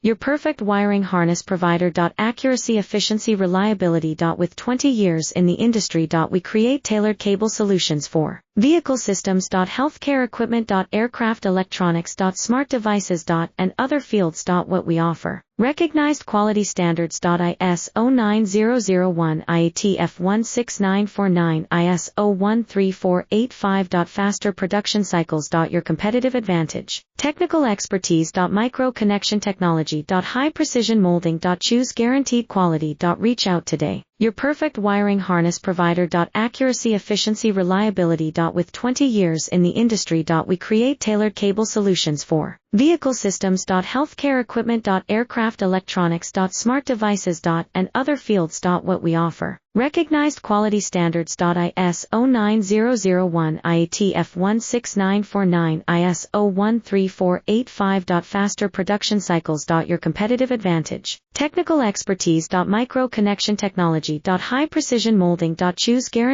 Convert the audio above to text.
Your perfect wiring harness provider. Accuracy, efficiency, reliability. With 20 years in the industry. We create tailored cable solutions for vehicle systems. Healthcare equipment. Aircraft electronics. Smart devices. And other fields. What we offer. Recognized quality standards. ISO 9001, IATF 16949, ISO 13485. Faster production cycles. Your competitive advantage. Technical expertise. Micro connection technology. High precision molding. Choose guaranteed quality. Reach out today. Your perfect wiring harness provider. Accuracy, efficiency, reliability. With 20 years in the industry. We create tailored cable solutions for vehicle systems. Healthcare equipment. Aircraft electronics. Smart devices. And other fields. What we offer. Recognized quality standards. ISO 9001, IATF 16949, ISO 13485. Faster production cycles. Your competitive advantage. Technical expertise. Micro connection technology. High precision molding. Choose guaranteed